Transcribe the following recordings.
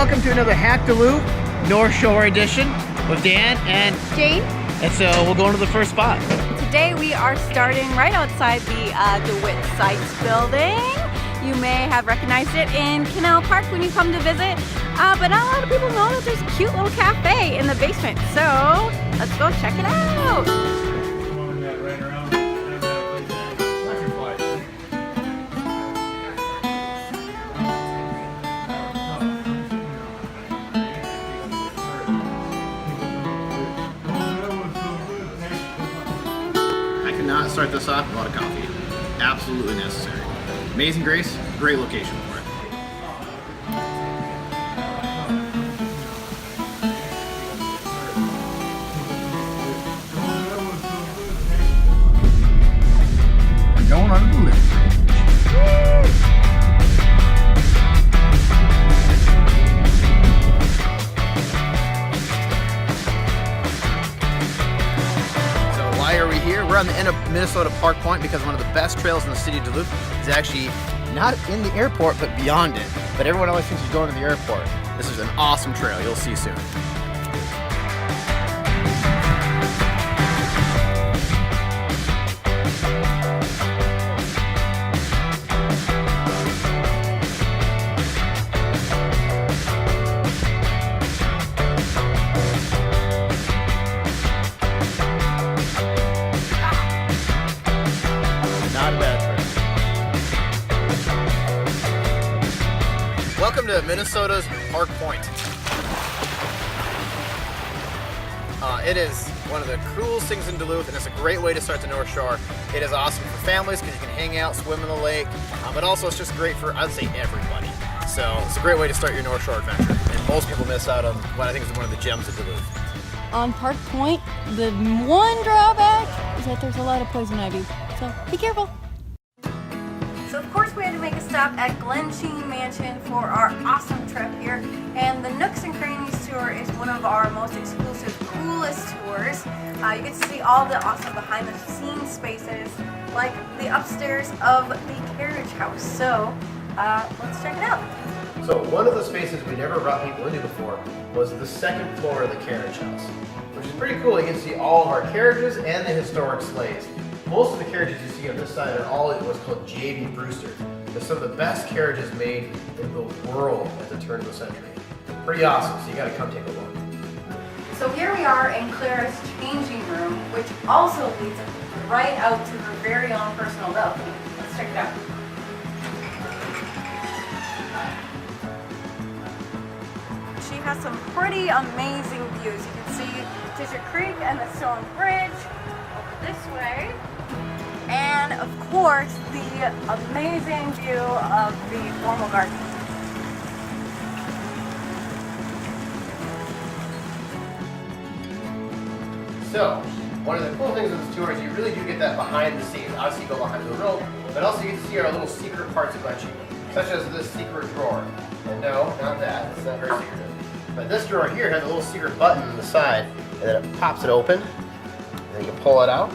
welcome to another Hack Duluth North Shore edition with Dan and Jane. And so we'll go into the first spot. Today we are starting right outside the DeWitt Sites building. You may have recognized it in Canal Park when you come to visit, but not a lot of people know that there's a cute little cafe in the basement. So let's go check it out. Not start this off without a coffee. Absolutely necessary. Amazing Grace, great location for it. We're going on the list. We're on the end of Minnesota Park Point because one of the best trails in the city of Duluth is actually not in the airport but beyond it. But everyone always thinks you're going to the airport. This is an awesome trail. You'll see soon. Welcome to Minnesota's Park Point. It is one of the coolest things in Duluth, and it's a great way to start the North Shore. It is awesome for families because you can hang out, swim in the lake, but also it's just great for, I'd say, everybody. So it's a great way to start your North Shore adventure, and most people miss out on what I think is one of the gems of Duluth. On Park Point, the one drawback is that there's a lot of poison ivy, so be careful. So of course we had to make a stop at Glensheen Mansion for our awesome trip here, and the Nooks and Crannies tour is one of our most exclusive, coolest tours. You get to see all the awesome behind the scenes spaces, like the upstairs of the carriage house. So let's check it out. So one of the spaces we never brought people into before was the second floor of the carriage house, which is pretty cool. You can see all of our carriages and the historic sleighs. Most of the carriages you see on this side are all what's called J.B. Brewster. They're some of the best carriages made in the world at the turn of the century. Pretty awesome, so you gotta come take a look. So here we are in Clara's changing room, which also leads right out to her very own personal balcony. Let's check it out. She has some pretty amazing views. You can see Tisha Creek and the Stone Bridge over this way. And of course, the amazing view of the formal garden. So, one of the cool things of this tour is you really do get that behind the scenes. Obviously, you go behind the rope, but also you get to see our little secret parts of Glensheen, such as this secret drawer. And no, not that. It's not very secretive. But this drawer here has a little secret button on the side, and then it pops it open, and then you can pull it out.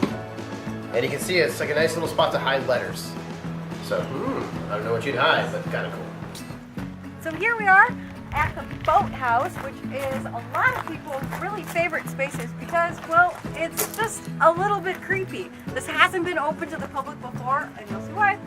And you can see it's like a nice little spot to hide letters. So, I don't know what you'd hide, but kind of cool. So here we are at the boathouse, which is a lot of people's really favorite spaces because, well, it's just a little bit creepy. This hasn't been open to the public before, and you'll see why.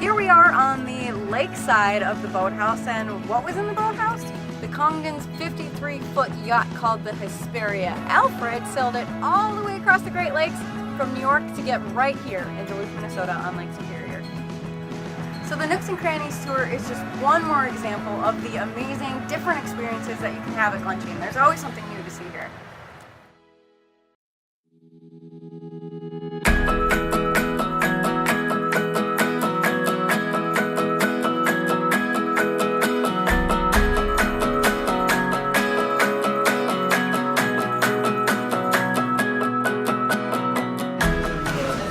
Here we are on the lake side of the boathouse, and what was in the boathouse? The Congdon's 53-foot yacht called the Hesperia. Alfred sailed it all the way across the Great Lakes from New York to get right here in Duluth, Minnesota on Lake Superior. So the Nooks and Crannies tour is just one more example of the amazing different experiences that you can have at Glensheen. There's always something new to see here.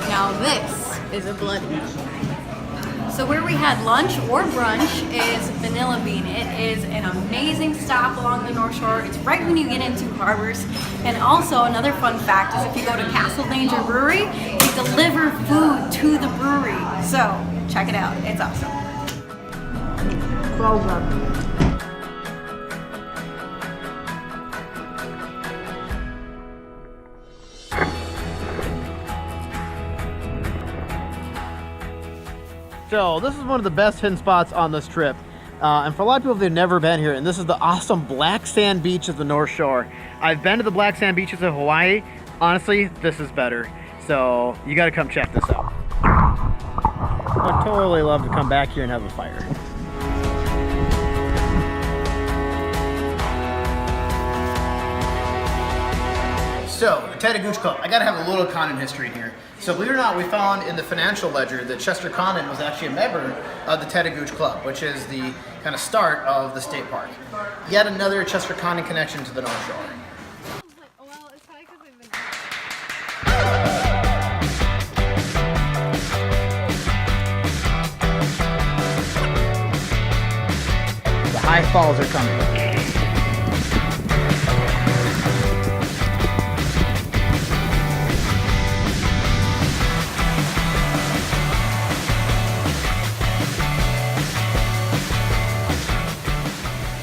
Now this is a bloody. So where we have had lunch or brunch is Vanilla Bean. It is an amazing stop along the North Shore. It's right when you get into Harbors. And also another fun fact is if you go to Castle Danger Brewery, they deliver food to the brewery. So check it out. It's awesome. Well done. So this is one of the best hidden spots on this trip. And for a lot of people, they've never been here, and this is the awesome black sand beach of the North Shore. I've been to the black sand beaches of Hawaii. Honestly, this is better. So you gotta come check this out. I'd totally love to come back here and have a fire. So, the Tettegouche Club. I gotta have a little Conan history here. So, believe it or not, we found in the financial ledger that Chester Conan was actually a member of the Tettegouche Club, which is the kind of start of the state park. Yet another Chester Conan connection to the North Shore. Well, it's probably because we've been... The high falls are coming.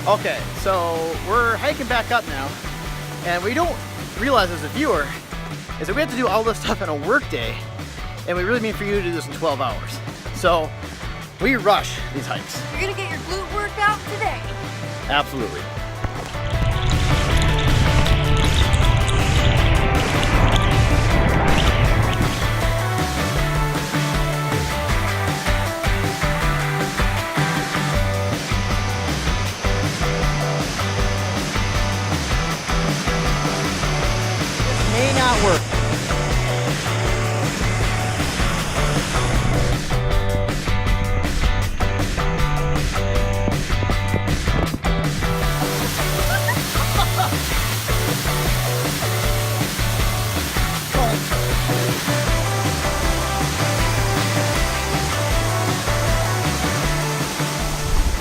Okay, so we're hiking back up now, and we don't realize as a viewer is that we have to do all this stuff in a work day, and we really mean for you to do this in 12 hours. So we rush these hikes. You're gonna get your glute workout today. Absolutely. May not work.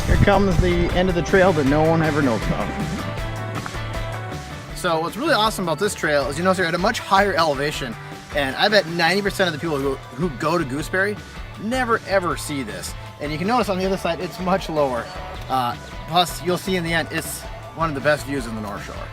Here comes the end of the trail that no one ever knows about. So what's really awesome about this trail is you notice you're at a much higher elevation, and I bet 90% of the people who go to Gooseberry never ever see this. And you can notice on the other side it's much lower. Plus you'll see in the end it's one of the best views in the North Shore.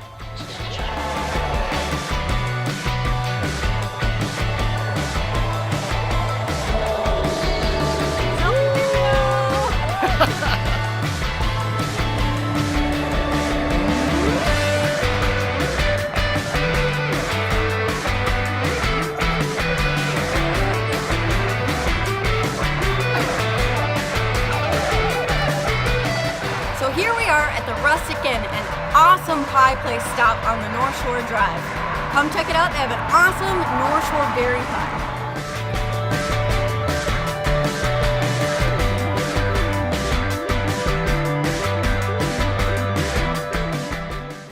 Here we are at the Rustic Inn, an awesome pie place stop on the North Shore Drive. Come check it out, they have an awesome North Shore berry pie.